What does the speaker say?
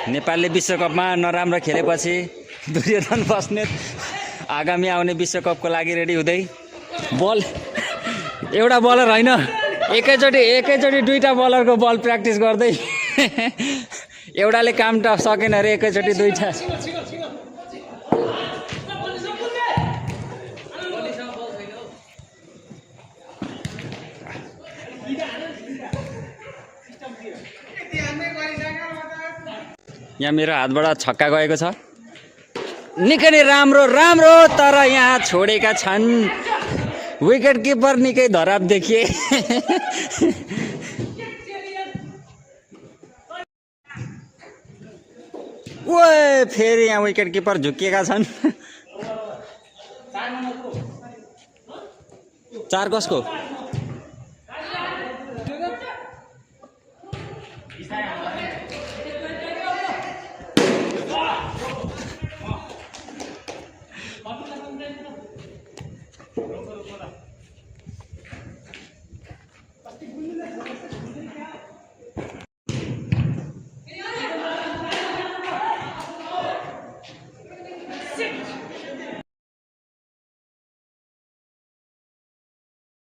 नेपालले विश्वकपमा नराम्रो खेलेपछि दुर्योधन बस्नेत आगामी आउने विश्वकपको लागि रेडी हुँदै बल एउटा बलर होइन एकैचोटि दुईटा बलरको बल प्र्याक्टिस गर्दै एउटाले काम त सकेन अरे एकैचोटि दुईटा यहाँ मेरो हातबाट छक्का गएको छ निकै नै राम्रो तर यहाँ छोडेका छन् विकेट किपर निकै धराप देखिए ओए फेरि यहाँ विकेट किपर झुकिएका छन् 4 कसको